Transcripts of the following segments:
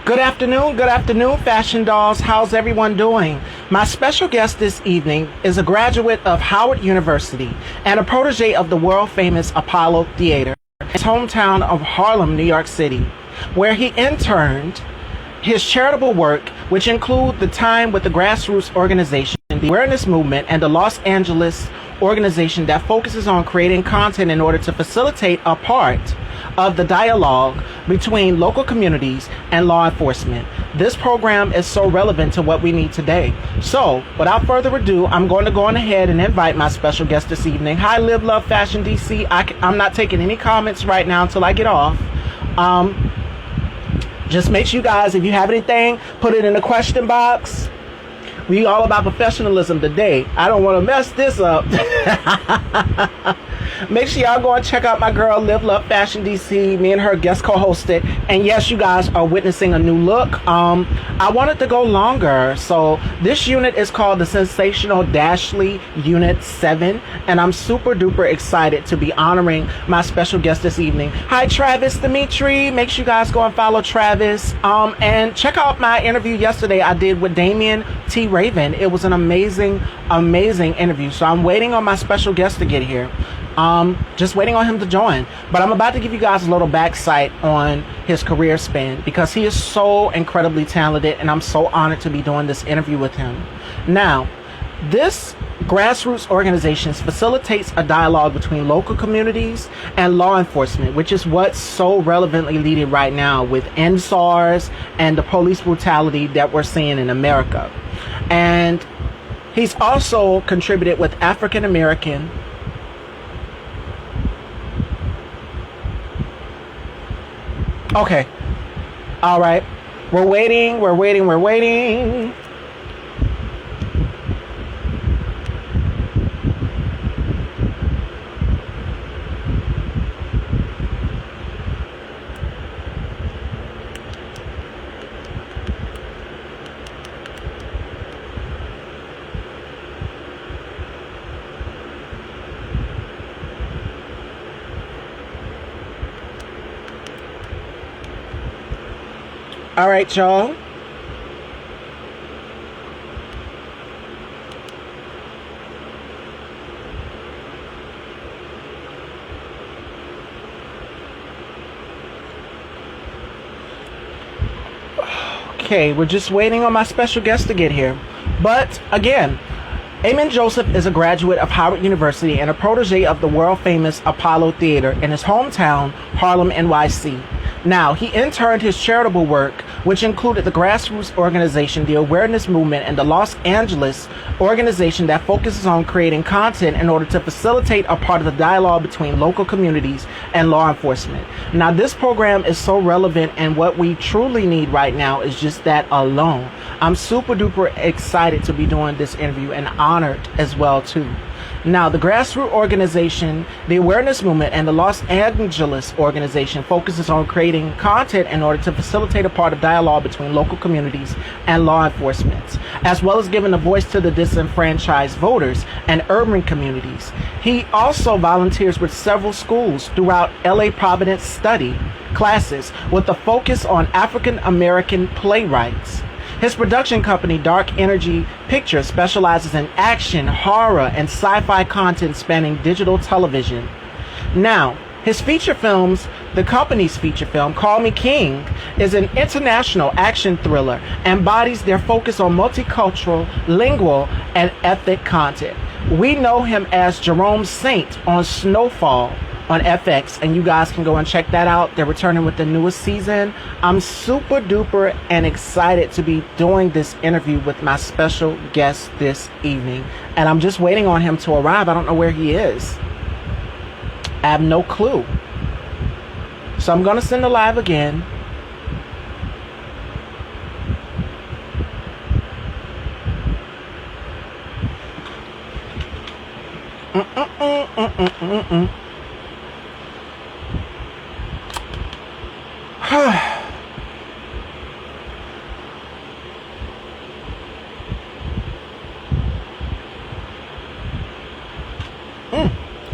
Good afternoon, fashion dolls. How's everyone doing? My special guest this evening is a graduate of Howard University and a protege of the world-famous Apollo Theater, his hometown of Harlem, New York City, where he interned. His charitable work, which include the time with the grassroots organization, the awareness movement, and the Los Angeles organization that focuses on creating content in order to facilitate a part of the dialogue between local communities and law enforcement. This program is so relevant to what we need today. So, without further ado, I'm going to go on ahead and invite my special guest this evening. Hi, Live Love Fashion DC. I'm not taking any comments right now until I get off. Just make sure you guys, if you have anything, put it in the question box. We all about professionalism today. I don't want to mess this up. Make sure y'all go and check out my girl Live Love Fashion DC. Me and her guest co-hosted. And yes, you guys are witnessing a new look. I wanted to go longer. So this unit is called the Sensational Dashley Unit 7. And I'm super duper excited to be honoring my special guest this evening. Hi, Travis Dimitri. Make sure you guys go and follow Travis. And check out my interview yesterday I did with Damian T. Raven. It was an amazing interview. So I'm waiting on my special guest to get here. Just waiting on him to join. But I'm about to give you guys a little backsight on his career span because he is so incredibly talented and I'm so honored to be doing this interview with him. Now, this grassroots organization facilitates a dialogue between local communities and law enforcement, which is what's so relevantly needed right now with NSARS and the police brutality that we're seeing in America. And he's also contributed with African American Okay. All right. We're waiting. All right, y'all. Okay, we're just waiting on my special guest to get here. But again, Amin Joesph is a graduate of Howard University and a protege of the world-famous Apollo Theater in his hometown, Harlem, NYC. Now, he interned his charitable work, which included the grassroots organization, the awareness movement, and the Los Angeles organization that focuses on creating content in order to facilitate a part of the dialogue between local communities and law enforcement. Now, this program is so relevant, and what we truly need right now is just that alone. I'm super duper excited to be doing this interview and honored as well too. Now, the grassroots organization, the awareness movement, and the Los Angeles organization focuses on creating content in order to facilitate a part of dialogue between local communities and law enforcement, as well as giving a voice to the disenfranchised voters and urban communities. He also volunteers with several schools throughout LA Providence study classes with a focus on African American playwrights. His production company, Dark Energy Pictures, specializes in action, horror, and sci-fi content spanning digital television. Now, his feature films, the company's feature film, Call Me King, is an international action thriller and embodies their focus on multicultural, lingual, and ethnic content. We know him as Jerome Saint on Snowfall on FX, and you guys can go and check that out. They're returning with the newest season. I'm super duper and excited to be doing this interview with my special guest this evening, and I'm just waiting on him to arrive. I don't know where he is. I have no clue. So I'm gonna send the live again.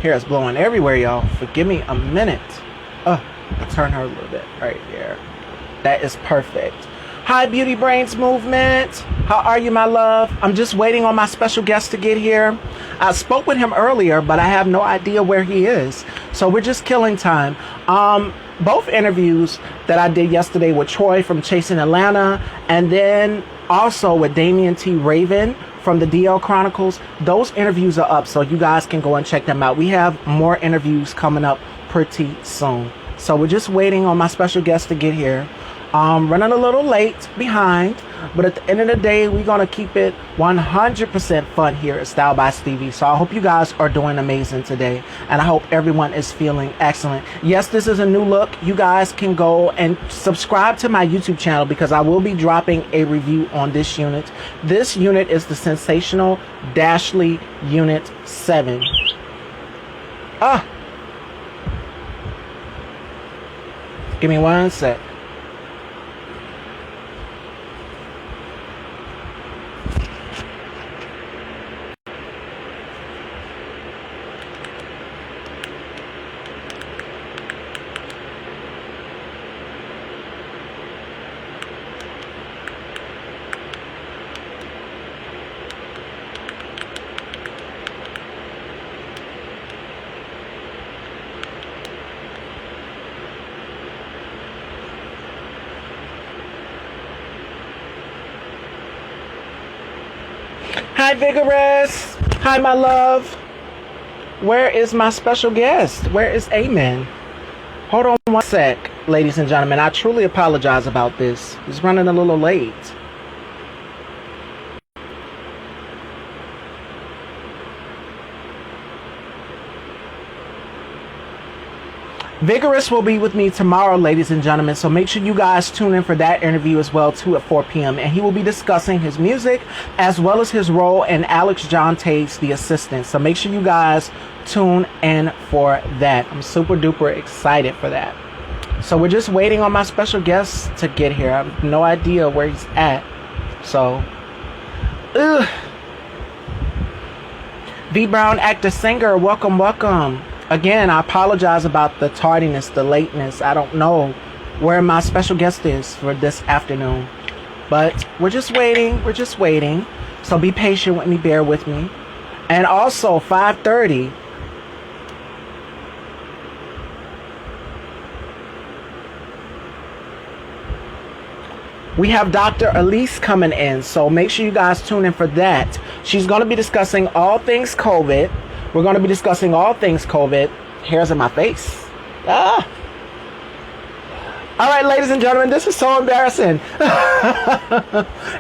Hair is blowing everywhere, y'all. Forgive me a minute. I'll turn her a little bit right there. That is perfect. Hi, Beauty Brains Movement. How are you, my love? I'm just waiting on my special guest to get here. I spoke with him earlier, but I have no idea where he is. So we're just killing time. Both interviews that I did yesterday with Troy from Chasing Atlanta, and then also with Damian T. Raven from the DL Chronicles, those interviews are up, so you guys can go and check them out. We have more interviews coming up pretty soon. So we're just waiting on my special guest to get here. Running a little late behind, but at the end of the day, we're going to keep it 100% fun here at Style by Stevie. So I hope you guys are doing amazing today, and I hope everyone is feeling excellent. Yes, this is a new look. You guys can go and subscribe to my YouTube channel because I will be dropping a review on this unit. This unit is the sensational Dashley Unit 7. Give me one sec. Hi, Vigorous. Hi, my love. Where is my special guest? Where is Amin? Hold on one sec, ladies and gentlemen. I truly apologize about this. It's running a little late. Vigorous will be with me tomorrow, ladies and gentlemen, so make sure you guys tune in for that interview as well, too, at 4 p.m. And he will be discussing his music as well as his role in Alex Jonte's The Assistant. So make sure you guys tune in for that. I'm super duper excited for that. So we're just waiting on my special guest to get here. I have no idea where he's at. So, V Brown, actor, singer, welcome, welcome. Again, I apologize about the tardiness, the lateness. I don't know where my special guest is for this afternoon. But we're just waiting. We're just waiting. So be patient with me. Bear with me. And also, 5:30. We have Dr. Elise coming in. So make sure you guys tune in for that. She's going to be discussing all things COVID. We're going to be discussing all things COVID. Hairs in my face. All right, ladies and gentlemen, this is so embarrassing.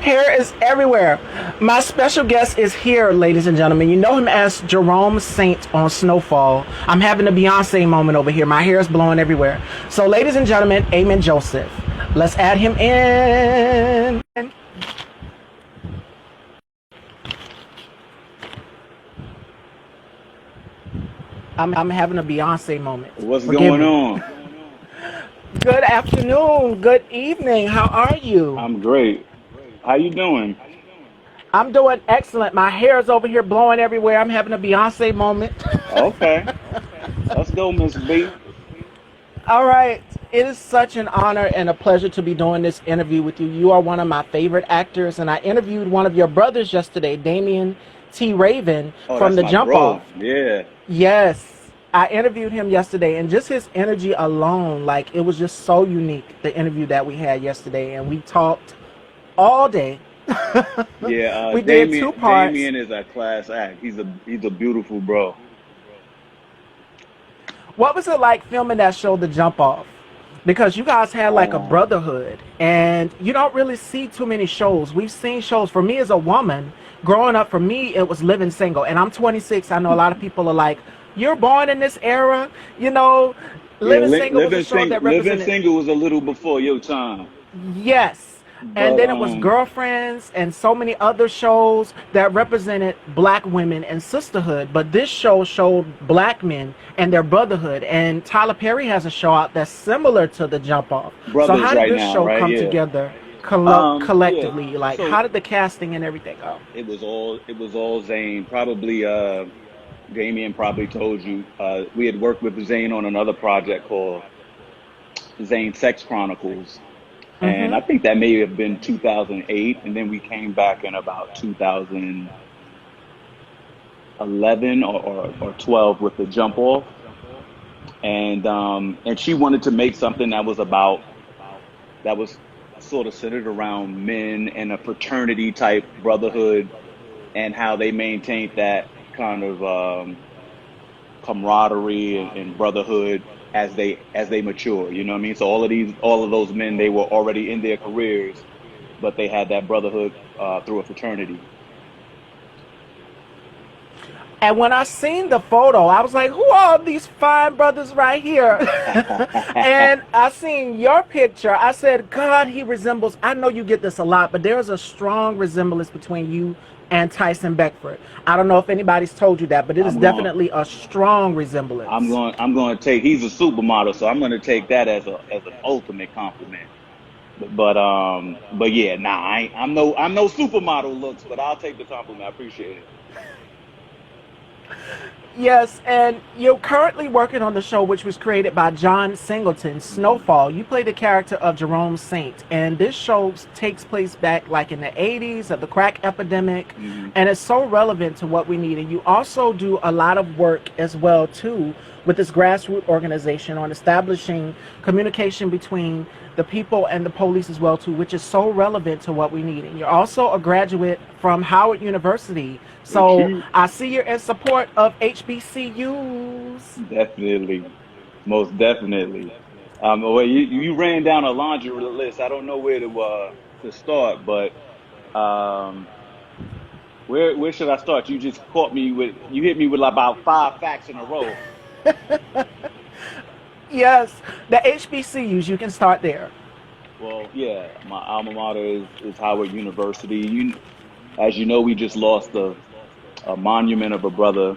Hair is everywhere. My special guest is here, ladies and gentlemen. You know him as Jerome Saint on Snowfall. I'm having a Beyonce moment over here. My hair is blowing everywhere. So, ladies and gentlemen, Amin Joesph. Let's add him in. I'm having a Beyonce moment. What's going on? Good afternoon. Good evening. How are you? I'm great. How you doing? I'm doing excellent. My hair is over here blowing everywhere. I'm having a Beyonce moment. Okay. Let's go, Miss B. All right. It is such an honor and a pleasure to be doing this interview with you. You are one of my favorite actors, and I interviewed one of your brothers yesterday, Damian T. Raven, from the Jump Off. Yeah. Yes, I interviewed him yesterday, and just his energy alone, like, it was just so unique, the interview that we had yesterday, and we talked all day. Yeah, we did 2 parts. Damian is a class act. He's a beautiful bro. What was it like filming that show, The Jump Off? Because you guys had like a brotherhood, and you don't really see too many shows. We've seen shows. For me as a woman, growing up, for me, it was Living Single. And I'm 26. I know a lot of people are like, you're born in this era. You know, Living Single was a show that represented... Living Single was a little before your time. Yes. And then it was Girlfriends and so many other shows that represented black women and sisterhood. But this show showed black men and their brotherhood. And Tyler Perry has a show out that's similar to The Jump Off. So how did this show come together collectively? Yeah. Like, so how did the casting and everything go? It was all Zane. Probably Damien probably told you. We had worked with Zane on another project called Zane Sex Chronicles. And I Mm-hmm. think that may have been 2008, and then we came back in about 2011 or 12 with the Jump Off, and she wanted to make something that was sort of centered around men and a fraternity type brotherhood and how they maintained that kind of camaraderie and brotherhood as they mature. You know what I mean? So all of those men, they were already in their careers, but they had that brotherhood through a fraternity. And when I seen the photo, I was like, who are these fine brothers right here? And I seen your picture. I said, God, he resembles, I know you get this a lot, but there's a strong resemblance between you and Tyson Beckford. I don't know if anybody's told you that, but it is I'm going. definitely a strong resemblance. I'm going to take. He's a supermodel, so I'm going to take that as an ultimate compliment. But yeah, nah, I'm no supermodel looks, but I'll take the compliment. I appreciate it. Yes, and you're currently working on the show, which was created by John Singleton, Hmm. Snowfall. You play the character of Jerome Saint, and this show takes place back like in the 80s of the crack epidemic, Hmm. and it's so relevant to what we need. And you also do a lot of work as well, too, with this grassroots organization on establishing communication between the people and the police as well, too, which is so relevant to what we need. And you're also a graduate from Howard University. So True. I see you're in support of HBCUs. Definitely, most definitely. Well, you ran down a laundry list. I don't know where to start, but um, where should I start? You hit me with about five facts in a row. Yes, the HBCUs, you can start there. Well, yeah, my alma mater is Howard University. As you know, we just lost a monument of a brother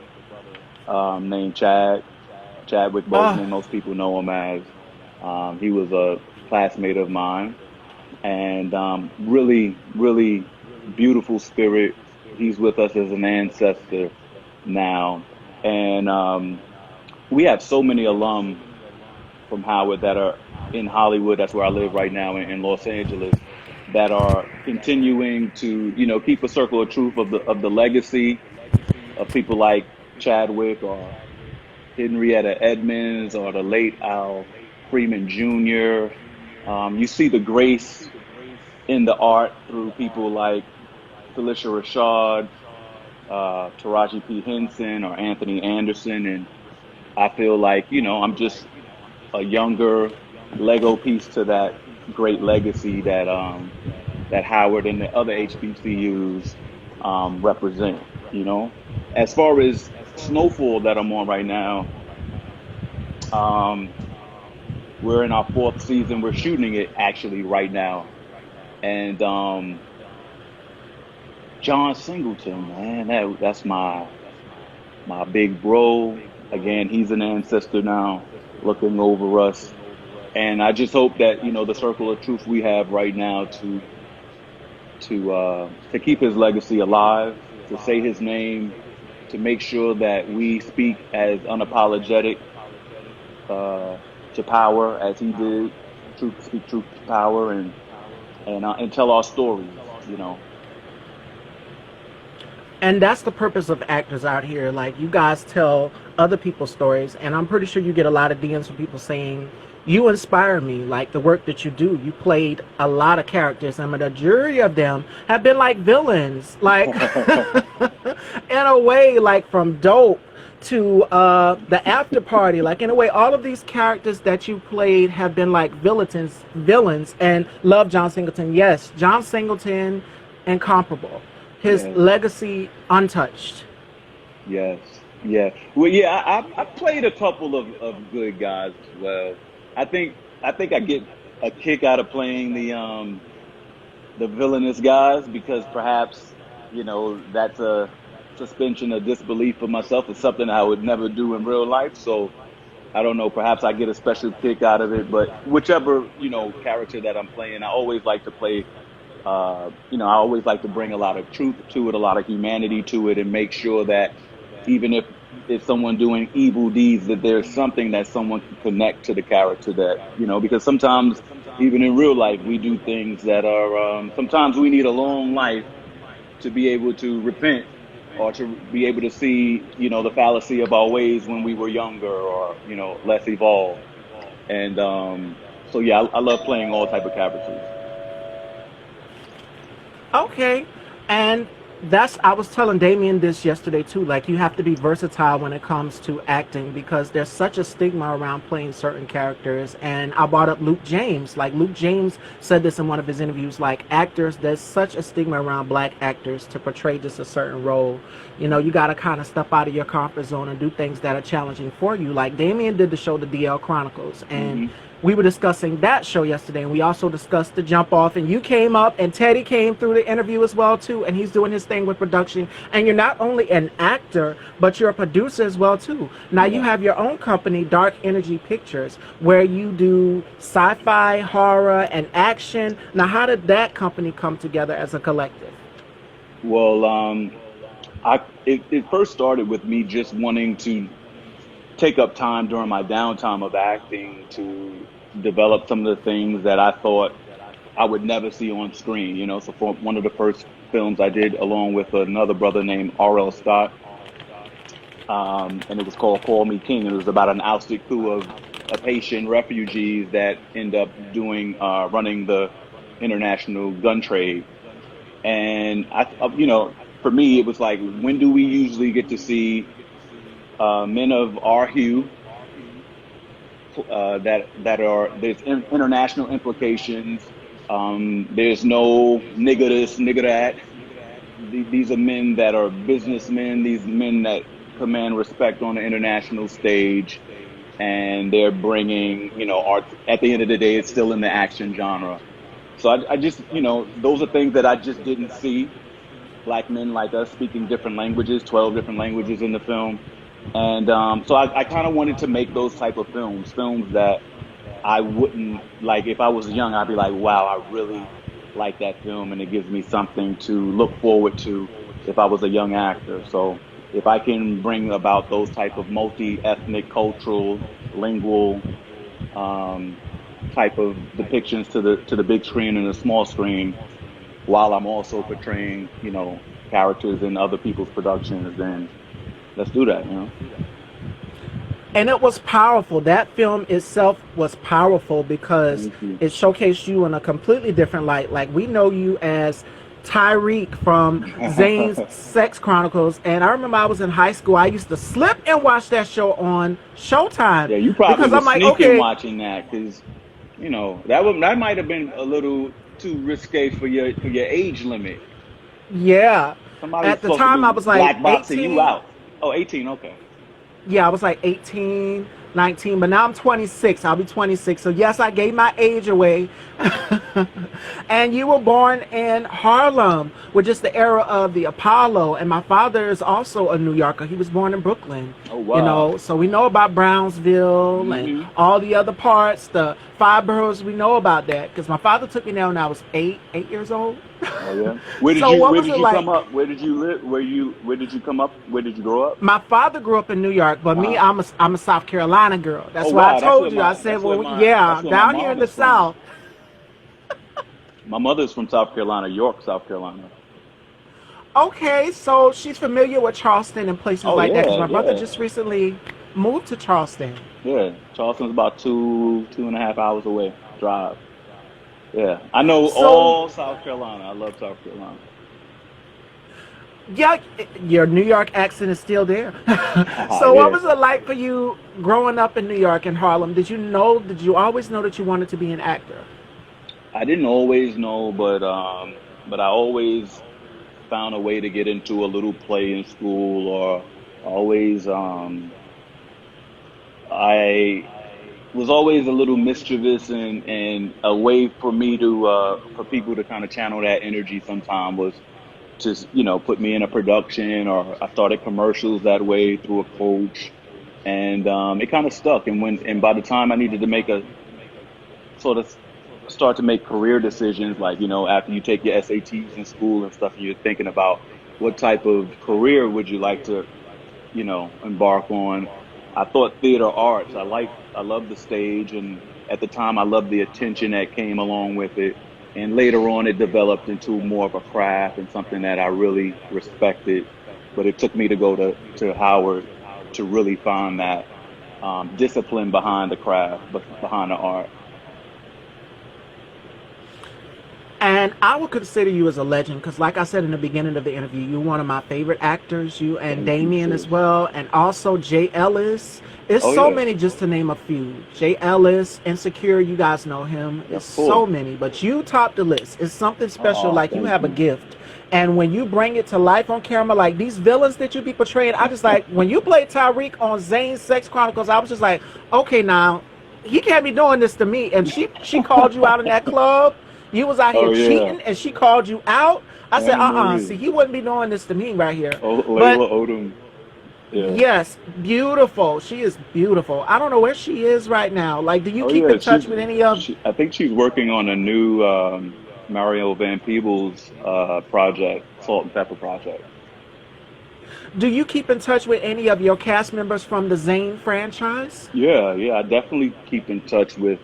named Chadwick Uh, Boseman. Most people know him as. He was a classmate of mine, and really, really beautiful spirit. He's with us as an ancestor now, and we have so many alum from Howard that are in Hollywood. That's where I live right now in Los Angeles. That are continuing to, keep a circle of truth of the legacy of people like Chadwick or Henrietta Edmonds or the late Al Freeman Jr. You see the grace in the art through people like Felicia Rashad, Taraji P. Henson, or Anthony Anderson, and I feel like I'm just a younger Lego piece to that great legacy that Howard and the other HBCUs represent. As far as Snowfall that I'm on right now, um, we're in our fourth season. We're shooting it actually right now, and John Singleton, man, that's my big bro. Again, he's an ancestor now, looking over us, and I just hope that the circle of truth we have right now to keep his legacy alive, to say his name, to make sure that we speak as unapologetic uh, to power as he did, truth speak truth to power, and tell our stories. and that's the purpose of actors out here. Like, you guys tell other people's stories, and I'm pretty sure you get a lot of DMs from people saying, you inspire me, like the work that you do. You played a lot of characters, and the majority of them have been like villains, like in a way, like from Dope to the After Party. Like, in a way, all of these characters that you played have been like villains. And love John Singleton. Yes, John Singleton, incomparable. His Yes, legacy untouched. yes, yeah. Well, yeah, I played a couple of good guys as well. I think I get a kick out of playing the villainous guys because perhaps that's a suspension of disbelief for myself. It's something I would never do in real life. So I don't know. Perhaps I get a special kick out of it. But whichever character that I'm playing, I always like to play. I always like to bring a lot of truth to it, a lot of humanity to it, and make sure that even if if someone doing evil deeds, that there's something that someone can connect to the character, that, because sometimes even in real life we do things that are, sometimes we need a long life to be able to repent, or to be able to see, the fallacy of our ways when we were younger, or, less evolved. And so yeah, I love playing all type of characters. Okay. And I was telling Damien this yesterday too. Like, you have to be versatile when it comes to acting, because there's such a stigma around playing certain characters. And I brought up Luke James. Like, Luke James said this in one of his interviews. Like, actors, there's such a stigma around black actors to portray just a certain role. You got to kind of step out of your comfort zone and do things that are challenging for you. Like, Damien did the show, The DL Chronicles, and we were discussing that show yesterday, and we also discussed The Jump Off, and you came up, and Teddy came through the interview as well too, and he's doing his thing with production. And you're not only an actor, but you're a producer as well too. Now you have your own company, Dark Energy Pictures, where you do sci-fi, horror, and action. Now, how did that company come together as a collective? Well, it first started with me just wanting to take up time during my downtime of acting to develop some of the things that I thought I would never see on screen. So for one of the first films I did along with another brother named R.L. Scott, and it was called Call Me King. It was about an ousted crew of Haitian refugees that end up running the international gun trade. And for me, it was like, when do we usually get to see men of our hue, there's international implications. There's no nigger this, nigger that. These are men that are businessmen. These men that command respect on the international stage, and they're bringing, art. At the end of the day, it's still in the action genre. So I just, those are things that I just didn't see. Black men like us speaking different languages, 12 different languages in the film. And so I kind of wanted to make those type of films that I wouldn't, like, if I was young, I'd be like, wow, I really like that film, and it gives me something to look forward to if I was a young actor. So if I can bring about those type of multi-ethnic, cultural, lingual type of depictions to the big screen and the small screen, while I'm also portraying, characters in other people's productions, then let's do that, And it was powerful. That film itself was powerful because it showcased you in a completely different light. Like, we know you as Tyreek from Zane's Sex Chronicles, and I remember I was in high school. I used to slip and watch that show on Showtime. Yeah, you probably because were I'm like, sneaking okay, watching that, because that might have been a little too risque for your age limit. Yeah. Somebody's At the time, I was like black boxing 18. you out. Oh, 18, okay. Yeah, I was like 18, 19, but now I'm 26. I'll be 26. So yes, I gave my age away. And you were born in Harlem, which is the era of the Apollo. And my father is also a New Yorker. He was born in Brooklyn. Oh, wow. So we know about Brownsville and all the other parts, the five boroughs. We know about that because my father took me there when I was 8 years old. Oh, yeah. Where did you come up? Where did you live? Where did you come up? Where did you grow up? My father grew up in New York, but me, I'm a South Carolina girl. That's why I told you. I said, down here in the South. My mother's from South Carolina, York, South Carolina. Okay, so she's familiar with Charleston and places like that. Because my brother just recently moved to Charleston. Yeah, Charleston's about 2.5 hours away drive. Yeah, I know all South Carolina. I love South Carolina. Yeah, your New York accent is still there. So what was it like for you growing up in New York and Harlem? Did you always know that you wanted to be an actor? I didn't always know, but I always found a way to get into a little play in school, or always I was always a little mischievous, and a way for me to for people to kind of channel that energy sometime was to put me in a production, or I started commercials that way through a coach, and it kind of stuck. And by the time I needed to make a sort of start to make career decisions, like after you take your SATs in school and stuff, and you're thinking about what type of career would you like to embark on. I thought theater arts. I love the stage, and at the time, I loved the attention that came along with it. And later on, it developed into more of a craft and something that I really respected. But it took me to go to Howard to really find that discipline behind the craft, behind the art. And I would consider you as a legend because, like I said in the beginning of the interview, you're one of my favorite actors. You and Thank you, Damien sis. as well, and also Jay Ellis. It's Oh so yeah, many, just to name a few. Jay Ellis, Insecure, you guys know him. of It's so course. many, but you top the list. It's something special. Oh, Like you thank have a you. gift, and when you bring it to life on camera, like these villains that you be portraying, I just like when you played Tyreek on Zane's Sex Chronicles. I was just like, okay, now he can't be doing this to me. And she called you out in that club. You was out here Oh yeah, cheating, and she called you out. I said, Anna see, Marie, he wouldn't be doing this to me right here. oh, But Layla Odom. Yeah. yes, beautiful. She is beautiful. I don't know where she is right now. Like, do you Oh keep yeah, in touch with any of? I think she's working on a new Mario Van Peebles project, Salt and Pepper project. Do you keep in touch with any of your cast members from the Zane franchise? Yeah, yeah, I definitely keep in touch with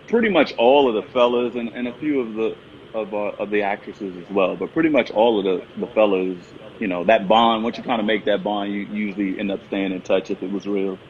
pretty much all of the fellas and a few of the actresses as well, but pretty much all of the fellas. That bond. Once you kind of make that bond, you usually end up staying in touch if it was real.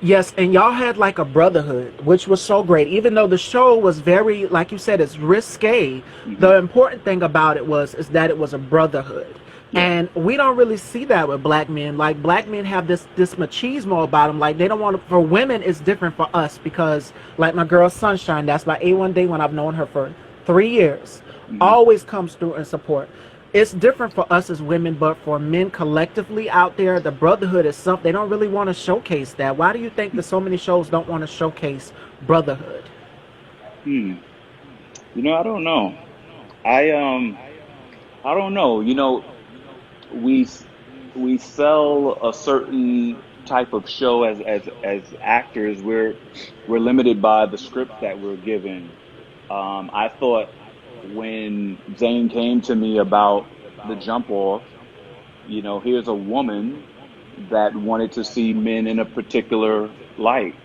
Yes, and y'all had like a brotherhood, which was so great. Even though the show was very, like you said, it's risque. Hmm. The important thing about it was is that it was a brotherhood, Yeah. and we don't really see that with black men. Like black men have this machismo about them. Like they don't want to. For women, it's different for us because, like my girl Sunshine, that's my A1 day when I've known her for 3 years, Hmm. always comes through and support. It's different for us as women, but for men collectively out there, the brotherhood is something they don't really want to showcase that. Why do you think that so many shows don't want to showcase brotherhood? Hmm. I don't know. I I don't know. We we sell a certain type of show as actors. We're limited by the scripts that we're given. I thought when Zane came to me about the jump off, here's a woman that wanted to see men in a particular light.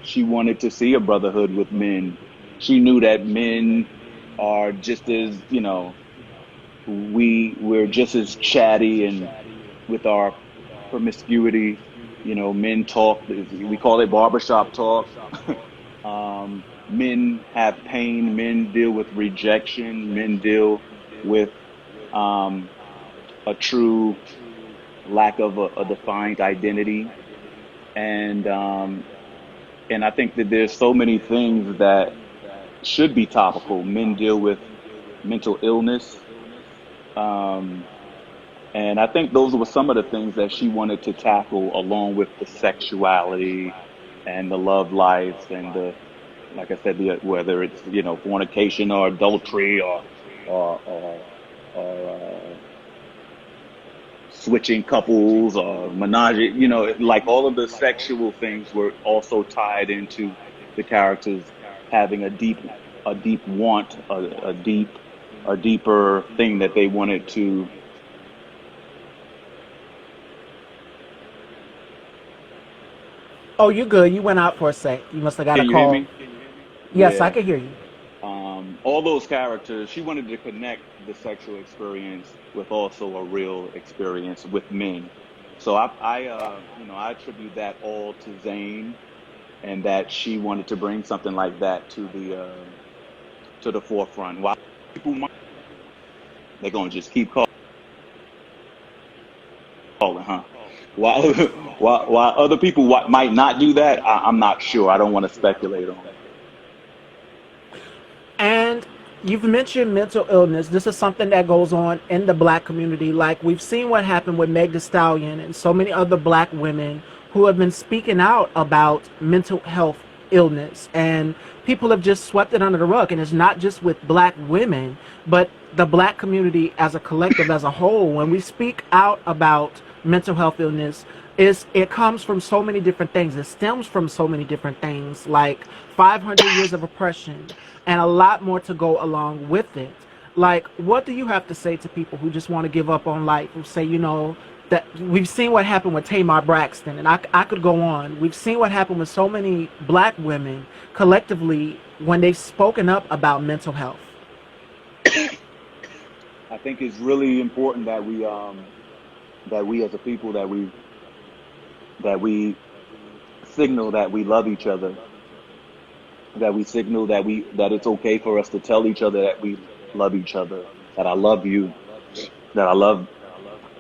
She wanted to see a brotherhood with men. She knew that men are just as, we're just as chatty and with our promiscuity. Men talk, we call it barbershop talk. Men have pain, men deal with rejection, men deal with um, a true lack of a defined identity. And and I think that there's so many things that should be topical. Men deal with mental illness. Um, and I think those were some of the things that she wanted to tackle along with the sexuality and the love life and like I said, whether it's, fornication or adultery or, or switching couples or menage, like all of the sexual things were also tied into the characters having a deep want, a deeper thing that they wanted to. Oh, you good? You went out for a sec. You must have got a Can you hear call. me? Yes, I Yeah. can hear you. All those characters, she wanted to connect the sexual experience with also a real experience with men. So I attribute that all to Zane, and that she wanted to bring something like that to the forefront. Why people might they're gonna just keep calling, huh? Why why other people might not do that? I'm not sure. I don't want to speculate on. And you've mentioned mental illness. This is something that goes on in the black community. Like we've seen what happened with Meg Thee Stallion and so many other black women who have been speaking out about mental health illness. And people have just swept it under the rug. And it's not just with black women, but the black community as a collective, as a whole. When we speak out about mental health illness, it comes from so many different things. It stems from so many different things, like 500 years of oppression and a lot more to go along with it. Like, what do you have to say to people who just want to give up on life, who say, that we've seen what happened with Tamar Braxton, and I could go on. We've seen what happened with so many black women collectively when they've spoken up about mental health. I think it's really important that we as a people that we signal that we love each other, that we signal that it's okay for us to tell each other that we love each other, that I love you, that I love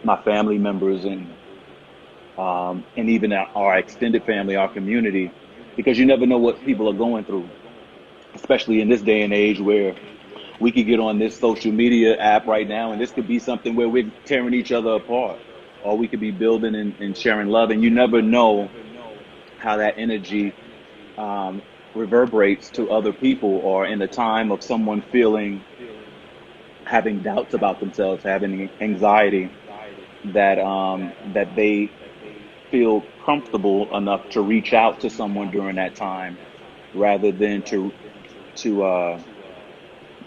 my family members, and even our extended family, our community, because you never know what people are going through, especially in this day and age where we could get on this social media app right now, and this could be something where we're tearing each other apart, or we could be building and sharing love, and you never know how that energy reverberates to other people, or in the time of someone having doubts about themselves, having anxiety, that they feel comfortable enough to reach out to someone during that time, rather than to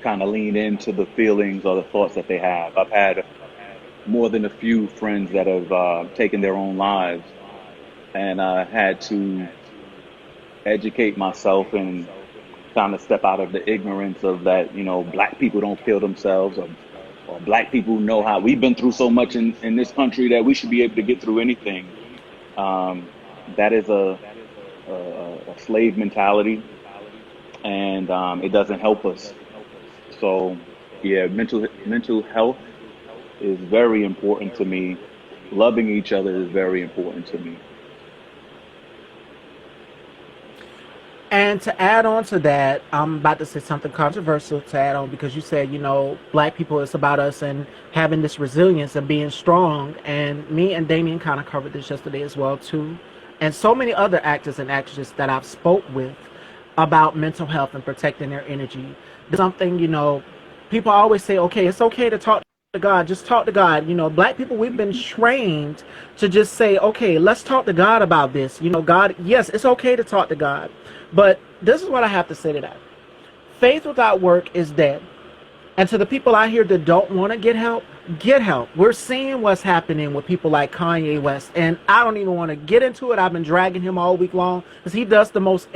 kind of lean into the feelings or the thoughts that they have. I've had more than a few friends that have taken their own lives, and I had to educate myself and kind of step out of the ignorance of that, black people don't kill themselves, or black people know how we've been through so much in this country that we should be able to get through anything. That is a slave mentality, and it doesn't help us. So, yeah, mental health is very important to me. Loving each other is very important to me. And to add on to that, I'm about to say something controversial to add on, because you said, black people, it's about us and having this resilience and being strong. And me and Damien kind of covered this yesterday as well, too. And so many other actors and actresses that I've spoke with about mental health and protecting their energy. Something, people always say, okay, it's okay to talk to God, just talk to God. Black people, we've been trained to just say, okay, let's talk to God about this. God, yes, it's okay to talk to God. But this is what I have to say to that. Faith without work is dead. And to the people out here that don't want to get help, get help. We're seeing what's happening with people like Kanye West. And I don't even want to get into it. I've been dragging him all week long because he does the most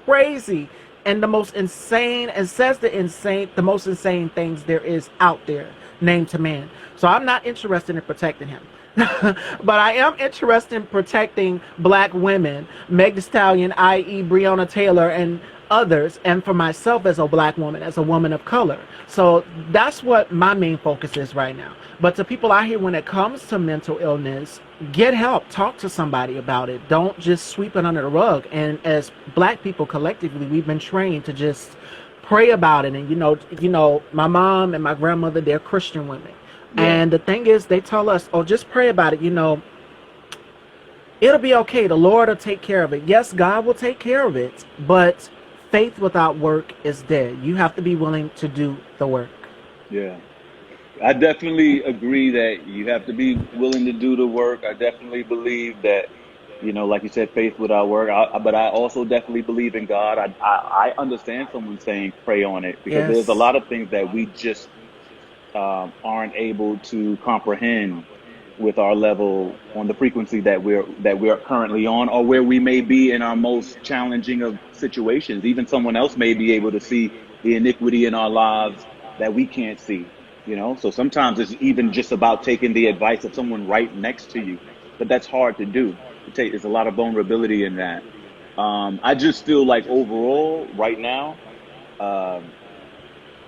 crazy and the most insane, and says the most insane things there is out there, named to man. So I'm not interested in protecting him. But I am interested in protecting black women, Meg Thee Stallion, i.e. Breonna Taylor, and others, and for myself as a black woman, as a woman of color. So that's what my main focus is right now. But to people out here, when it comes to mental illness, get help, talk to somebody about it. Don't just sweep it under the rug. And as black people collectively, we've been trained to just pray about it. And my mom and my grandmother, they're Christian women. Yeah. And the thing is, they tell us, oh, just pray about it. It'll be okay. The Lord will take care of it. Yes, God will take care of it. But faith without work is dead. You have to be willing to do the work. Yeah. I definitely agree that you have to be willing to do the work. I definitely believe that, like you said, faith without work. But I also definitely believe in God. I understand someone saying pray on it, because there's a lot of things that we just aren't able to comprehend with our level on the frequency that we're currently on, or where we may be in our most challenging of situations. Even someone else may be able to see the iniquity in our lives that we can't see, so sometimes it's even just about taking the advice of someone right next to you, but that's hard to do. There's a lot of vulnerability in that. I just feel like overall right now,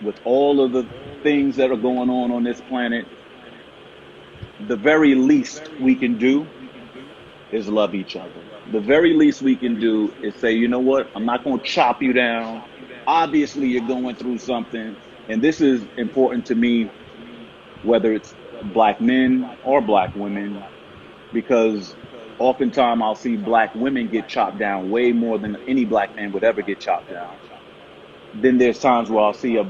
with all of the things that are going on this planet, the very least we can do is love each other. The very least we can do is say, you know what, I'm not going to chop you down. Obviously, you're going through something. And this is important to me, whether it's black men or black women, because oftentimes I'll see black women get chopped down way more than any black man would ever get chopped down. Then there's times where I'll see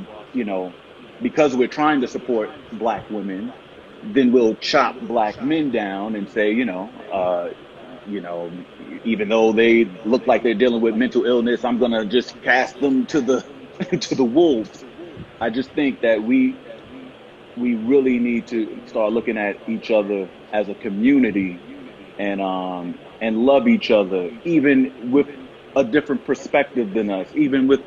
because we're trying to support black women, then we'll chop black men down and say, even though they look like they're dealing with mental illness, I'm gonna just cast them to the to the wolves. I just think that we we really need to start looking at each other as a community and love each other, even with a different perspective than us. Even with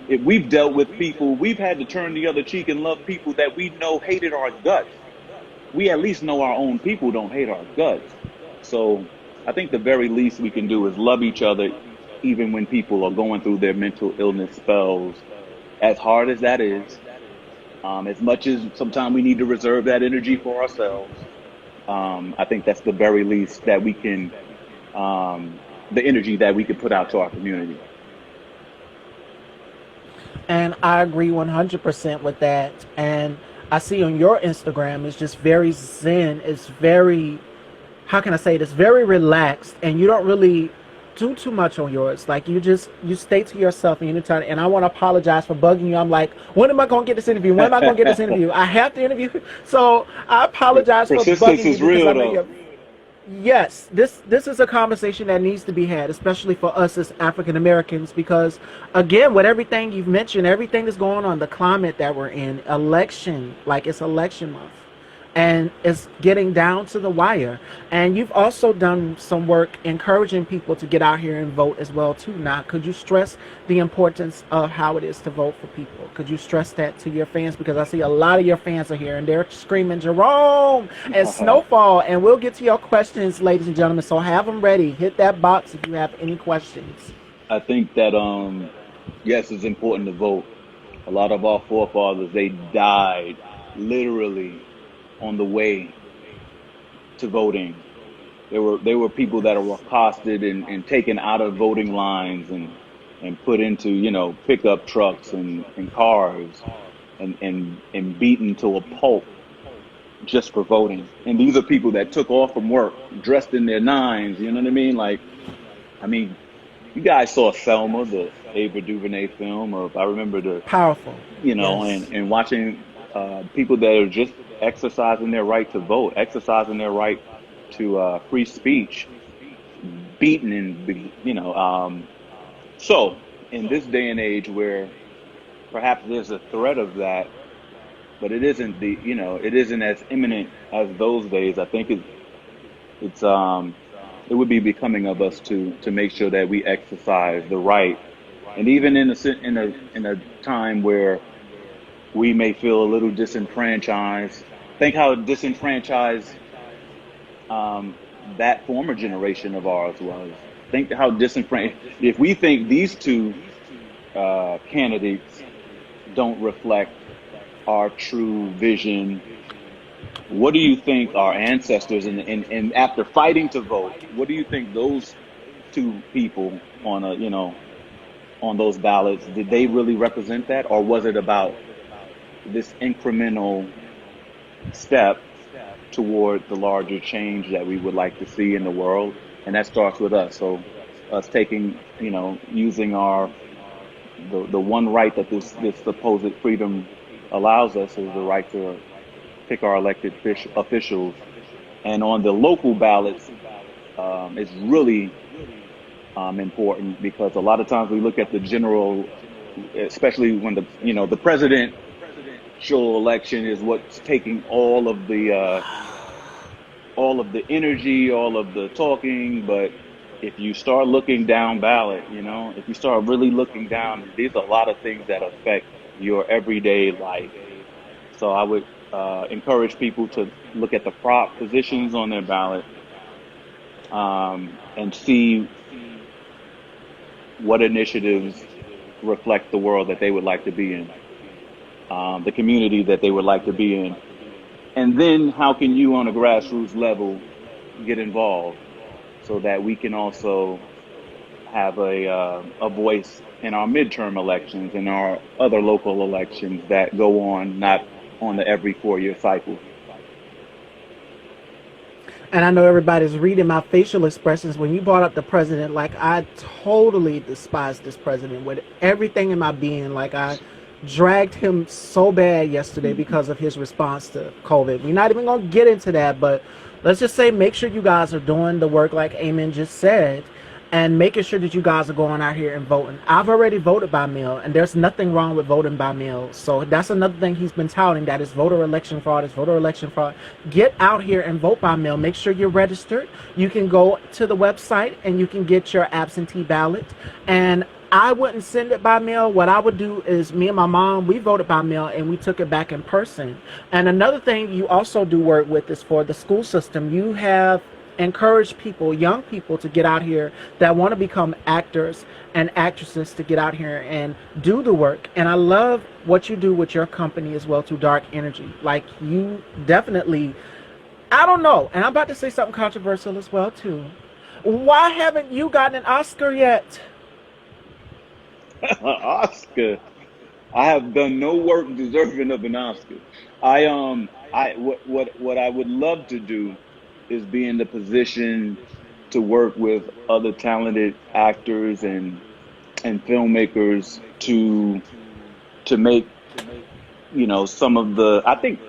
if we've dealt with people, we've had to turn the other cheek and love people that we know hated our guts. We at least know our own people don't hate our guts. So I think the very least we can do is love each other, even when people are going through their mental illness spells. As hard as that is, as much as sometimes we need to reserve that energy for ourselves, I think that's the very least that we can, the energy that we can put out to our community. And I agree 100% with that. And I see on your Instagram, it's just very zen. It's very, how can I say it? It's very relaxed, and you don't really do too much on yours. Like you stay to yourself, and you try. And I want to apologize for bugging you. I'm like, when am I going to get this interview? When am I going to get this interview? I have to interview. So I apologize for Persistence bugging you is real, because I know though. yes, this is a conversation that needs to be had, especially for us as African Americans, because again, with everything you've mentioned, everything that's going on, the climate that we're in, election, like it's election month, and it's getting down to the wire. And you've also done some work encouraging people to get out here and vote as well too. Now, could you stress the importance of how it is to vote for people? Could you stress that to your fans? Because I see a lot of your fans are here and they're screaming Jerome and Snowfall. And we'll get to your questions, ladies and gentlemen, so have them ready. Hit that box if you have any questions. I think that, yes, it's important to vote. A lot of our forefathers, they died literally on the way to voting. There were people that were accosted and taken out of voting lines and put into, pickup trucks and cars and beaten to a pulp just for voting. And these are people that took off from work dressed in their nines, you know what I mean? You guys saw Selma, the Ava DuVernay film. I remember Powerful. Yes. and watching people that are just exercising their right to vote, exercising their right to free speech, beaten and so in this day and age where perhaps there's a threat of that, but it isn't it isn't as imminent as those days. I think it would be becoming of us to make sure that we exercise the right, and even in a time where we may feel a little disenfranchised. Think how disenfranchised that former generation of ours was. Think how disenfranchised. If we think these two candidates don't reflect our true vision, what do you think our ancestors and after fighting to vote, what do you think those two people on those ballots, did they really represent that, or was it about this incremental step toward the larger change that we would like to see in the world? And that starts with us. So us taking, using the one right that this supposed freedom allows us is the right to pick our elected officials. And on the local ballots, it's really important, because a lot of times we look at the general, especially when the presidential election is what's taking all of the energy, all of the talking. But if you start looking down ballot, if you start really looking down, there's a lot of things that affect your everyday life. So I would encourage people to look at the prop positions on their ballot and see what initiatives reflect the world that they would like to be in, the community that they would like to be in. And then how can you on a grassroots level get involved so that we can also have a voice in our midterm elections and our other local elections that go on, not on the every 4-year cycle. And I know everybody's reading my facial expressions. When you brought up the president, like, I totally despise this president with everything in my being. Like, I dragged him so bad yesterday because of his response to COVID. We're not even going to get into that, but let's just say make sure you guys are doing the work like Amin just said. and making sure that you guys are going out here and voting. I've already voted by mail, and there's nothing wrong with voting by mail. So that's another thing he's been touting, that is voter election fraud, is voter election fraud. Get out here and vote by mail. Make sure you're registered. You can go to the website and you can get your absentee ballot. And I wouldn't send it by mail. What I would do is, me and my mom, we voted by mail and we took it back in person. And another thing you also do work with is for the school system. You have encouraged people, young people, to get out here that want to become actors and actresses, to get out here and do the work. And I love what you do with your company as well, to Dark Energy. Like, you definitely, I don't know, and I'm about to say something controversial as well too. Why haven't you gotten an Oscar yet? Oscar. I have done no work deserving of an Oscar. What I would love to do is be in the position to work with other talented actors and filmmakers to make, you know, some of the, I think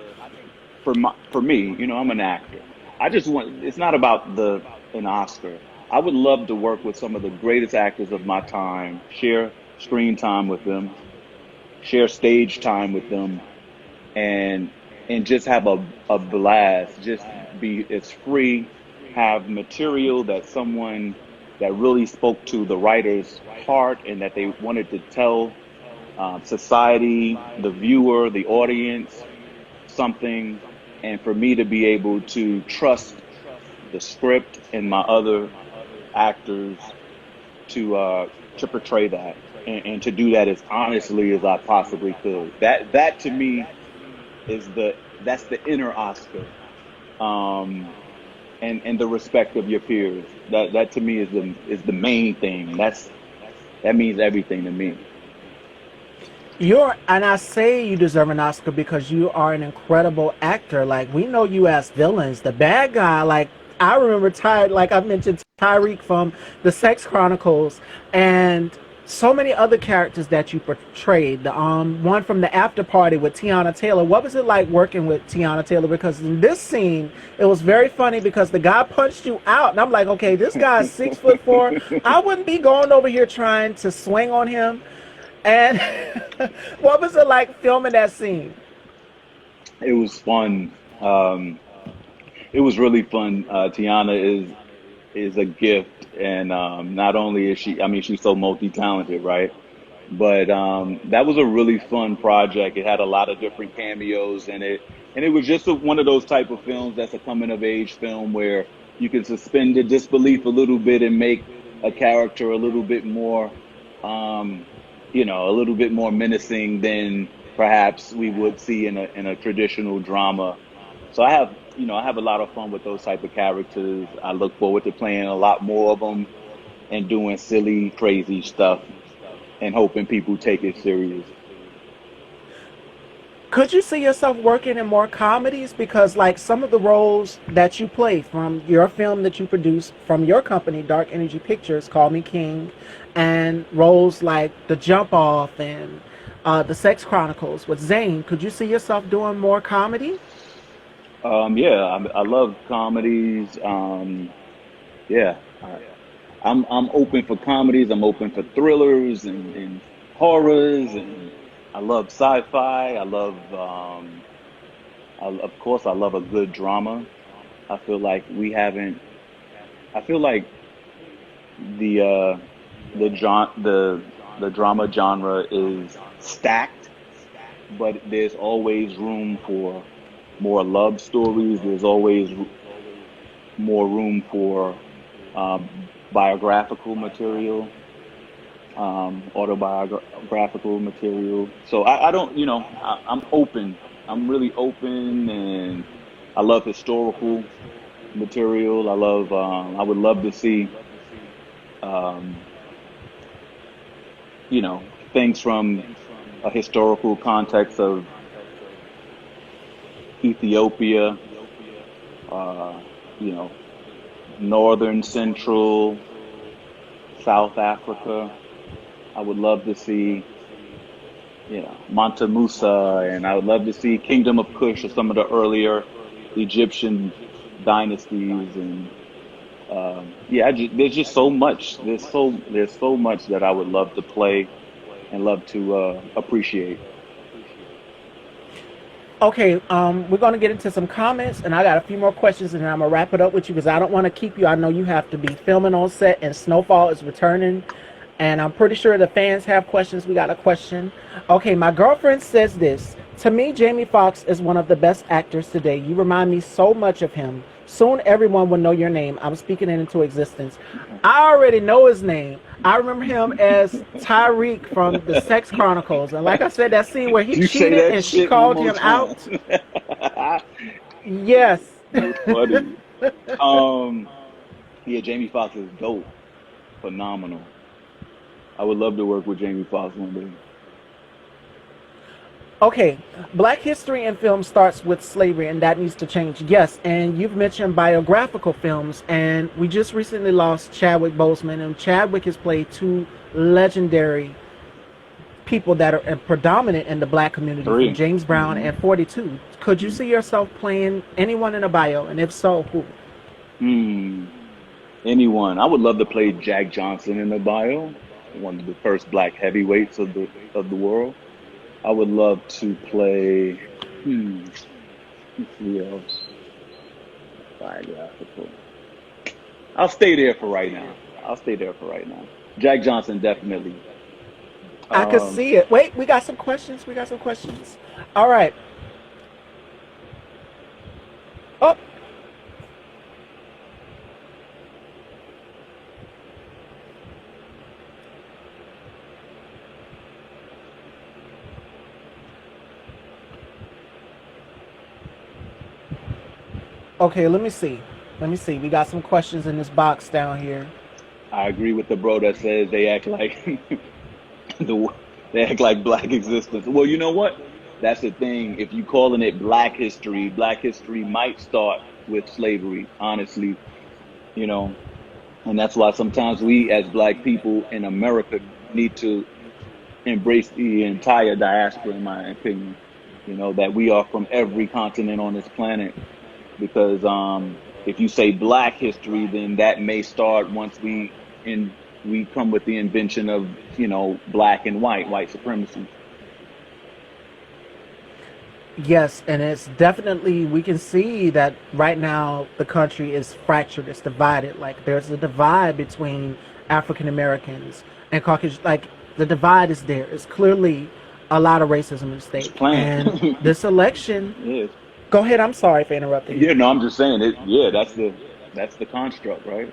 for me, you know, I'm an actor. I just want, it's not about an Oscar. I would love to work with some of the greatest actors of my time, share screen time with them, share stage time with them, and just have a blast. Just be, it's free, have material that someone that really spoke to the writer's heart and that they wanted to tell society, the viewer, the audience, something, and for me to be able to trust the script and my other actors to portray that, and to do that as honestly as I possibly could. That to me is that's the inner Oscar, and the respect of your peers. That to me is the main thing. That means everything to me. And I say you deserve an Oscar because you are an incredible actor. Like, we know you as villains, the bad guy. Like, I remember like I mentioned, Tyreek from the Sex Chronicles, and so many other characters that you portrayed. The one from the After Party with Tiana Taylor. What was it like working with Tiana Taylor? Because in this scene, it was very funny because the guy punched you out, and I'm like, okay, this guy's 6'4". I wouldn't be going over here trying to swing on him. And what was it like filming that scene? It was fun. It was really fun. Tiana is a gift, and not only is she, I mean, she's so multi-talented, right? But that was a really fun project. It had a lot of different cameos in it, and it was just one of those type of films that's a coming-of-age film where you can suspend the disbelief a little bit and make a character a little bit more, a little bit more menacing than perhaps we would see in a traditional drama. So I have a lot of fun with those type of characters. I look forward to playing a lot more of them and doing silly, crazy stuff and hoping people take it serious. Could you see yourself working in more comedies? Because, like, some of the roles that you play from your film that you produce from your company, Dark Energy Pictures, Call Me King, and roles like The Jump Off and The Sex Chronicles with Zane, could you see yourself doing more comedy? Yeah, I love comedies. Yeah, I'm open for comedies. I'm open for thrillers and horrors, and I love sci-fi. I love, of course, I love a good drama. I feel like we haven't. I feel like the the drama genre is stacked, but there's always room for more love stories. There's always more room for biographical material, autobiographical material. So I don't, I'm open. I'm really open, and I love historical material. I would love to see, um, things from a historical context of Ethiopia, uh, you know, northern, central, South Africa. I would love to see, Mansa Musa, and I would love to see Kingdom of Kush or some of the earlier Egyptian dynasties, and Yeah, there's just so much. There's so much that I would love to play and love to appreciate. Okay, we're gonna get into some comments, and I got a few more questions, and then I'm gonna wrap it up with you because I don't want to keep you. I know you have to be filming on set, and Snowfall is returning, and I'm pretty sure the fans have questions. We got a question. Okay, my girlfriend says this. To me, Jamie Foxx is one of the best actors today. You remind me so much of him. Soon everyone will know your name. I'm speaking it into existence. I already know his name. I remember him as Tyreek from the Sex Chronicles. And like I said, that scene where he You say cheated that and she shit one called more him time. out. Yes. That's funny. Um, yeah, Jamie Foxx is dope, phenomenal. I would love to work with Jamie Foxx one day. Okay, Black history in film starts with slavery, and that needs to change. Yes, and you've mentioned biographical films, and we just recently lost Chadwick Boseman, and Chadwick has played two legendary people that are predominant in the Black community, from Three. James Brown Hmm. and 42. Could you see yourself playing anyone in a bio, and if so, who? Hmm. Anyone. I would love to play Jack Johnson in the bio, one of the first black heavyweights of the world. I would love to play. Hmm. Let's see else. Biographical. I'll stay there for right now. I'll stay there for right now. Jack Johnson definitely. I could Um, see it. Wait, we got some questions. We got some questions. All right. Oh, okay. Let me see. Let me see. We got some questions in this box down here. I agree with the bro that says they act like the they act like black existence. Well, you know what? That's the thing. If you calling it black history might start with slavery, honestly, you know. And that's why sometimes we as black people in America need to embrace the entire diaspora, in my opinion. You know, that we are from every continent on this planet. Because if you say black history, then that may start once in we come with the invention of, black and white supremacy. Yes, and it's definitely, we can see that right now the country is fractured, it's divided. Like there's a divide between African Americans and Caucasian. Like the divide is there. It's clearly a lot of racism at It's stake. And playing. this election, Yes. go ahead, I'm sorry for interrupting you. Yeah, no, I'm just saying it. Yeah, that's the construct, right?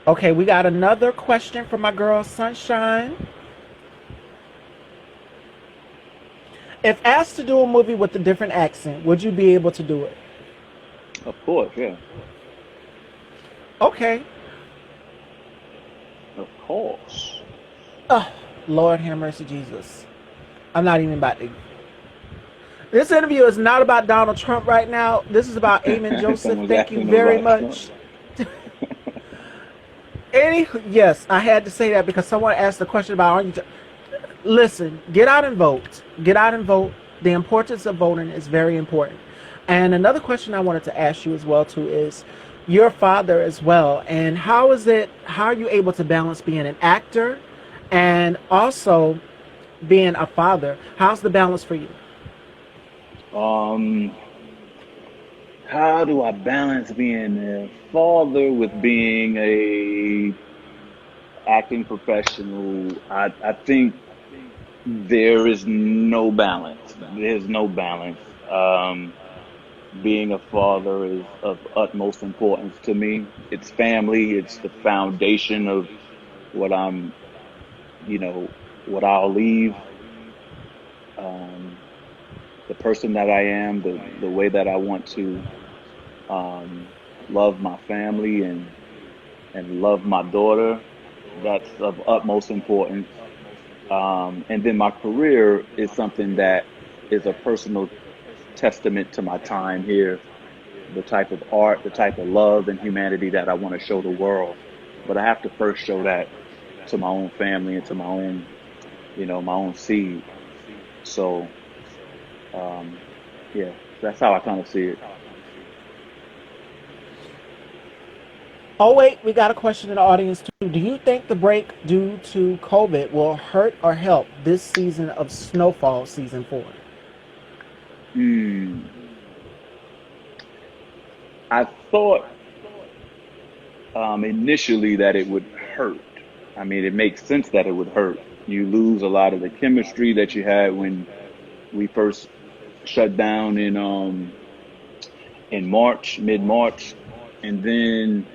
Okay, we got another question from my girl Sunshine. If asked to do a movie with a different accent, would you be able to do it? Of course, yeah. Okay. Of course. Oh, Lord have mercy, Jesus. I'm not even about to. This interview is not about Donald Trump right now. This is about Amin Joseph. Someone's Thank you asking very about Trump. much. Yes, I had to say that because someone asked the question about, are you? Listen, get out and vote. Get out and vote. The importance of voting is very important. And another question I wanted to ask you as well too is your father as well. And how is it? How are you able to balance being an actor and also being a father? How's the balance for you? Um, how do I balance being a father with being a acting professional? I think there is no balance. There's no balance. Being a father is of utmost importance to me. It's family. It's the foundation of what I'm, you know, what I'll leave. Um, the person that I am, the way that I want to um, love my family and love my daughter. That's of utmost importance. And then my career is something that is a personal testament to my time here, the type of art, the type of love and humanity that I want to show the world. But I have to first show that to my own family and to my own, my own seed. So, um, yeah, that's how I kind of see it. Oh wait, we got a question in the audience too. Do you think the break due to COVID will hurt or help this season of Snowfall season 4? Hmm. I thought initially that it would hurt. I mean, it makes sense that it would hurt. You lose a lot of the chemistry that you had when we first shut down in March, mid March, and then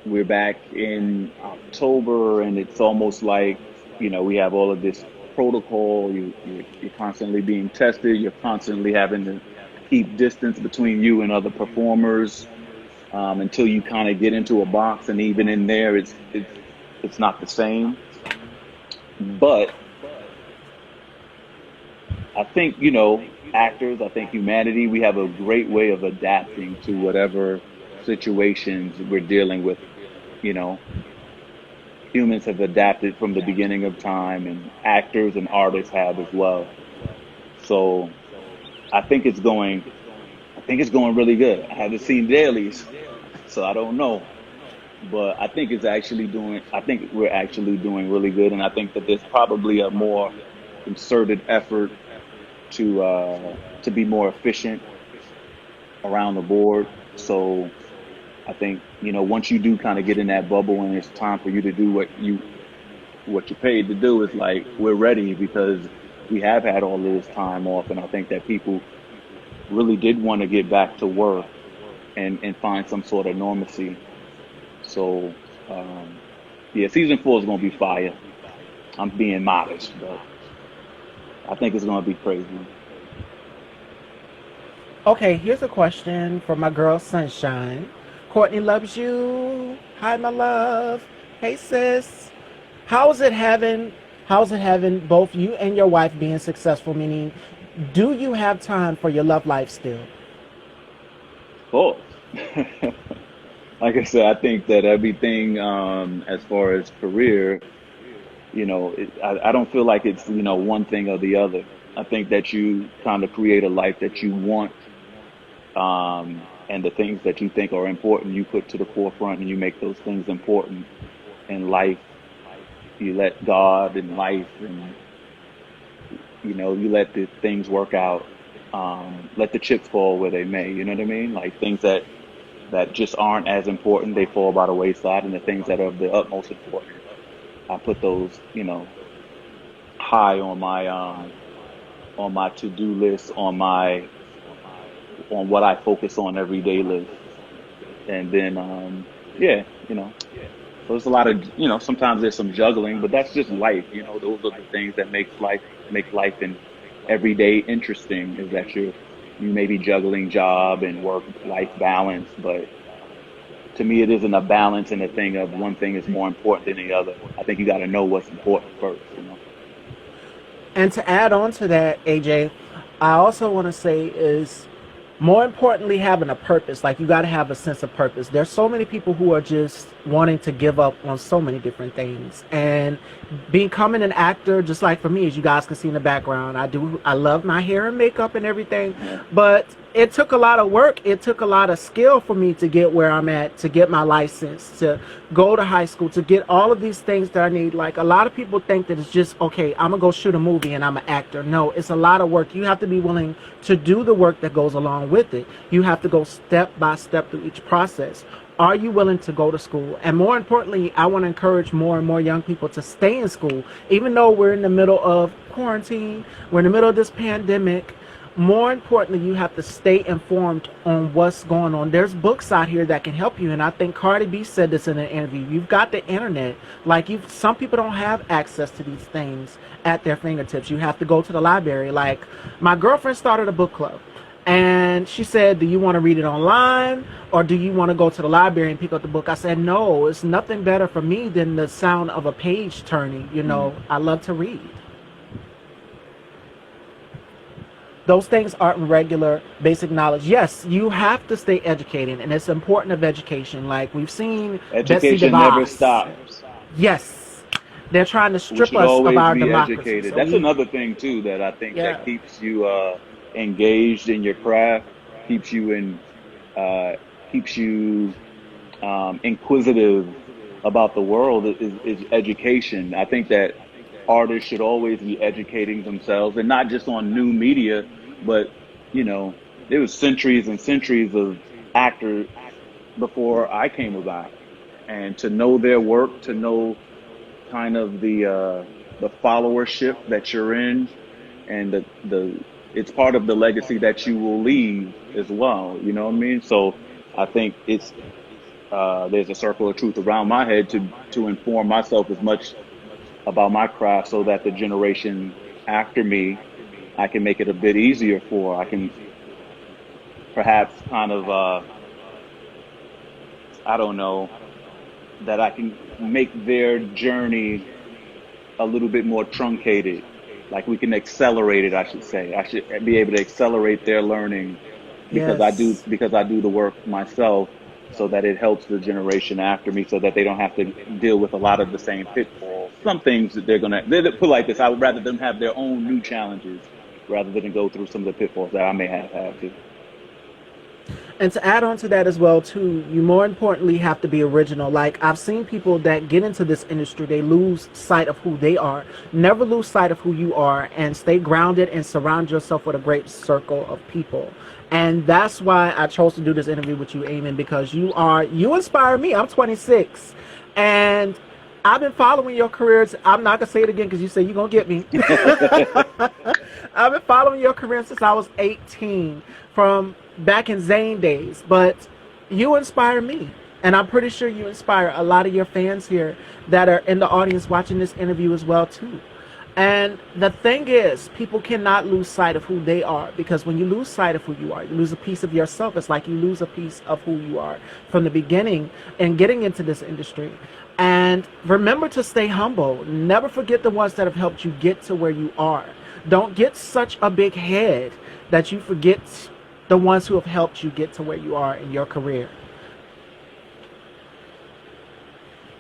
we're back in October, and it's almost like we have all of this protocol. You're constantly being tested. You're constantly having to keep distance between you and other performers until you kind of get into a box, and even in there, it's not the same. But I think actors. I think humanity. We have a great way of adapting to whatever situations we're dealing with. You know, humans have adapted from the beginning of time, and actors and artists have as well. So I think it's going. I think it's going really good. I haven't seen dailies, so I don't know. But I think it's actually doing. I think we're actually doing really good, and I think that there's probably a more concerted effort to be more efficient around the board. So I think once you do kind of get in that bubble and it's time for you to do what you're paid to do, is like we're ready because we have had all this time off, and I think that people really did want to get back to work and find some sort of normalcy. So yeah, season 4 is gonna be fire. I'm being modest, but I think it's gonna be crazy. Okay, here's a question from my girl Sunshine. Courtney loves you. Hi, my love. Hey, sis. How's it having? How's it having both you and your wife being successful? Meaning, do you have time for your love life still? Oh, like I said, I think that everything as far as career, I don't feel like it's one thing or the other. I think that you kind of create a life that you want, and the things that you think are important, you put to the forefront, and you make those things important in life. You let God and life, and you let the things work out. Let the chips fall where they may. You know what I mean? Like things that just aren't as important, they fall by the wayside, and the things that are of the utmost importance, I put those, high on my to-do list, on what I focus on every day list. And then yeah, so there's a lot of sometimes there's some juggling, but that's just life. Those are the things that make life and every day interesting, is that you may be juggling job and work life balance, but to me it isn't a balance and a thing of one thing is more important than the other. I think you got to know what's important first. And to add on to that, AJ, I also want to say is more importantly having a purpose. Like you got to have a sense of purpose. There's so many people who are just wanting to give up on so many different things, and becoming an actor, just like for me, as you guys can see in the background, I love my hair and makeup and everything, Yeah. but it took a lot of work, it took a lot of skill for me to get where I'm at, to get my license, to go to high school, to get all of these things that I need. Like a lot of people think that it's just okay, I'm gonna go shoot a movie and I'm an actor. No, it's a lot of work. You have to be willing to do the work that goes along with it. You have to go step by step through each process. Are you willing to go to school? And more importantly, I want to encourage more and more young people to stay in school. Even though we're in the middle of quarantine, we're in the middle of this pandemic, more importantly, you have to stay informed on what's going on. There's books out here that can help you. And I think Cardi B said this in an interview. You've got the internet. Like some people don't have access to these things at their fingertips. You have to go to the library. Like my girlfriend started a book club. And she said, do you want to read it online or do you want to go to the library and pick up the book? I said, no, it's nothing better for me than the sound of a page turning. I love to read. Those things aren't regular basic knowledge. Yes, you have to stay educated, and it's important of education. Like we've seen Betsy Education never DeVos. stops. Yes, they're trying to We strip should us of always our be democracy. educated. So That's another thing too that I think yeah. that keeps you engaged in your craft, keeps you in uh, keeps you inquisitive about the world is education. I think that artists should always be educating themselves, and not just on new media, but you know, there was centuries and centuries of actors before I came about, and to know their work, to know kind of the followership that you're in, and the it's part of the legacy that you will leave as well. You know what I mean? So I think it's there's a circle of truth around my head to inform myself as much about my craft, so that the generation after me, I can make it a bit easier for. I can perhaps kind of I don't know, that I can make their journey a little bit more truncated. Like we can accelerate it, I should say. I should be able to accelerate their learning Yes. because I do the work myself, so that it helps the generation after me, so that they don't have to deal with a lot of the same pitfalls. Some things that they put like this. I would rather them have their own new challenges rather than go through some of the pitfalls that I may have had to. And to add on to that as well too, you more importantly have to be original. Like I've seen people that get into this industry, they lose sight of who they are. Never lose sight of who you are, and stay grounded and surround yourself with a great circle of people. And that's why I chose to do this interview with you, Amin, because you inspire me. I'm 26, and I've been following your careers. I'm not gonna say it again because you say you're gonna get me. I've been following your career since I was 18, from back in Zane days. But you inspire me, and I'm pretty sure you inspire a lot of your fans here that are in the audience watching this interview as well too. And the thing is, people cannot lose sight of who they are, because when you lose sight of who you are, you lose a piece of yourself. It's like you lose a piece of who you are from the beginning and getting into this industry. And remember to stay humble. Never forget the ones that have helped you get to where you are. Don't get such a big head that you forget the ones who have helped you get to where you are in your career.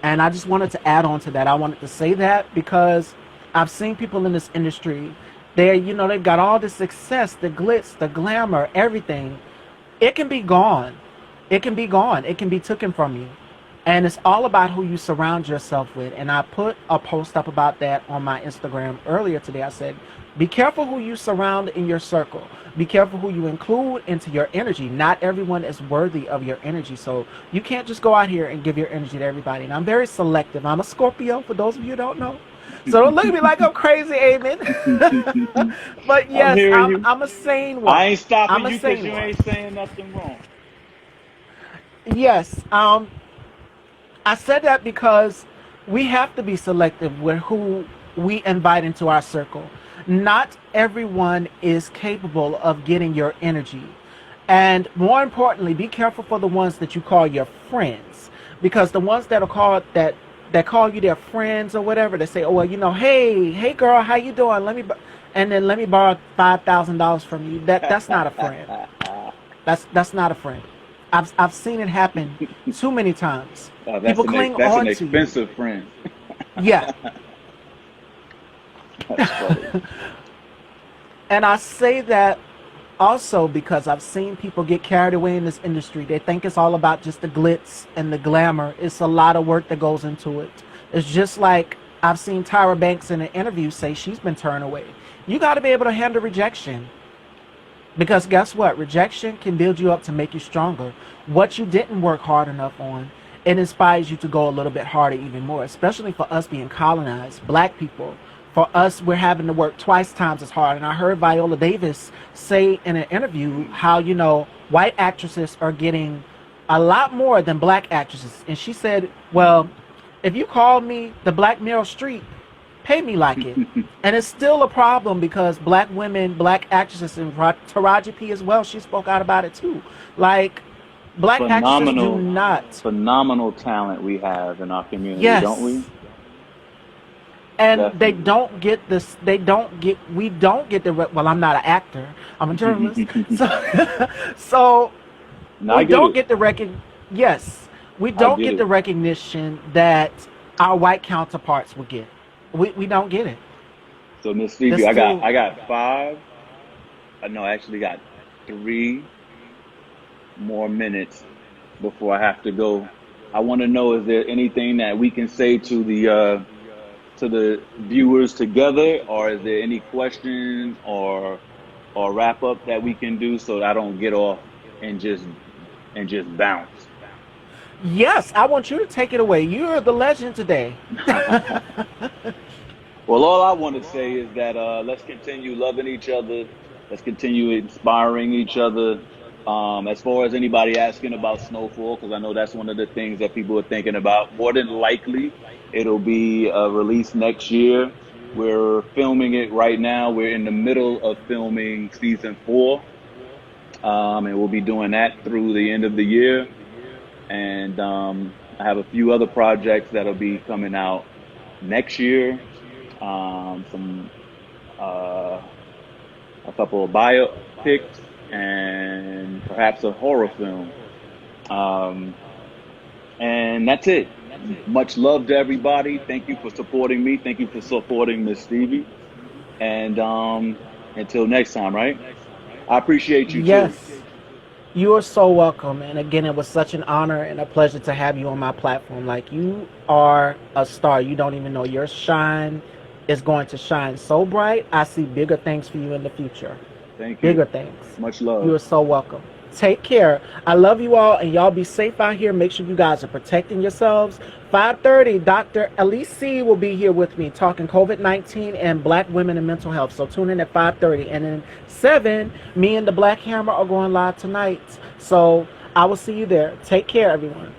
And I just wanted to add on to that. I wanted to say that because I've seen people in this industry. They've got all the success, the glitz, the glamour, everything. It can be gone. It can be gone. It can be taken from you. And it's all about who you surround yourself with. And I put a post up about that on my Instagram earlier today. I said, be careful who you surround in your circle. Be careful who you include into your energy. Not everyone is worthy of your energy. So you can't just go out here and give your energy to everybody. And I'm very selective. I'm a Scorpio, for those of you who don't know. So don't look at me like I'm crazy, Amen. But I'm yes, hearing you. I'm a sane I one. ain't stopping I'm a you because sane you one. ain't saying nothing wrong. Yes. I said that because we have to be selective with who we invite into our circle. Not everyone is capable of getting your energy. And more importantly, be careful for the ones that you call your friends. Because the ones that are called that call you their friends or whatever, they say, oh well, hey girl, how you doing? And then let me borrow $5,000 from you. That's not a friend. That's not a friend. I've seen it happen too many times. People cling That's an on to you. expensive friend. Yeah. That's funny. And I say that also because I've seen people get carried away in this industry. They think it's all about just the glitz and the glamour. It's a lot of work that goes into it. It's just like I've seen Tyra Banks in an interview say she's been turned away. You got to be able to handle rejection. Because guess what? Rejection can build you up to make you stronger. What you didn't work hard enough on, it inspires you to go a little bit harder even more, especially for us being colonized, black people. For us, we're having to work twice times as hard. And I heard Viola Davis say in an interview how, white actresses are getting a lot more than black actresses. And she said, well, if you call me the Black Meryl Streep, pay me like it. And it's still a problem because black women, black actresses, and Taraji P as well, she spoke out about it too. Like, black actresses do Phenomenal, not. phenomenal talent we have in our community, don't we? Yes. And they Definitely. don't get this, we don't get well, I'm not an actor, I'm a journalist. So No, I we get don't it. get the yes, we I don't get get the it. recognition that our white counterparts would get. We don't get it. So Miss There's Stevie, still, I got five. No, I actually got 3 more minutes before I have to go. I want to know, is there anything that we can say to the viewers together, or is there any questions or wrap up that we can do so that I don't get off and just bounce? Yes, I want you to take it away. You're the legend today. Well, all I want to say is that let's continue loving each other. Let's continue inspiring each other. As far as anybody asking about Snowfall, because I know that's one of the things that people are thinking about, more than likely it'll be released next year. We're filming it right now. We're in the middle of filming season 4, and we'll be doing that through the end of the year. And I have a few other projects that'll be coming out next year. Some a couple of biopics and perhaps a horror film. And that's it. Much love to everybody. Thank you for supporting me. Thank you for supporting Miss Stevie. And until next time, right? I appreciate you too. Yes, you are so welcome. And again, it was such an honor and a pleasure to have you on my platform. Like, you are a star. You don't even know. Your shine is going to shine so bright. I see bigger things for you in the future. Thank you. Bigger things. Much love. You are so welcome. Take care. I love you all, and y'all be safe out here. Make sure you guys are protecting yourselves. 5:30, Dr. Elise C. will be here with me talking COVID-19 and black women and mental health. So tune in at 5:30. And then 7, me and the Black Hammer are going live tonight. So I will see you there. Take care, everyone.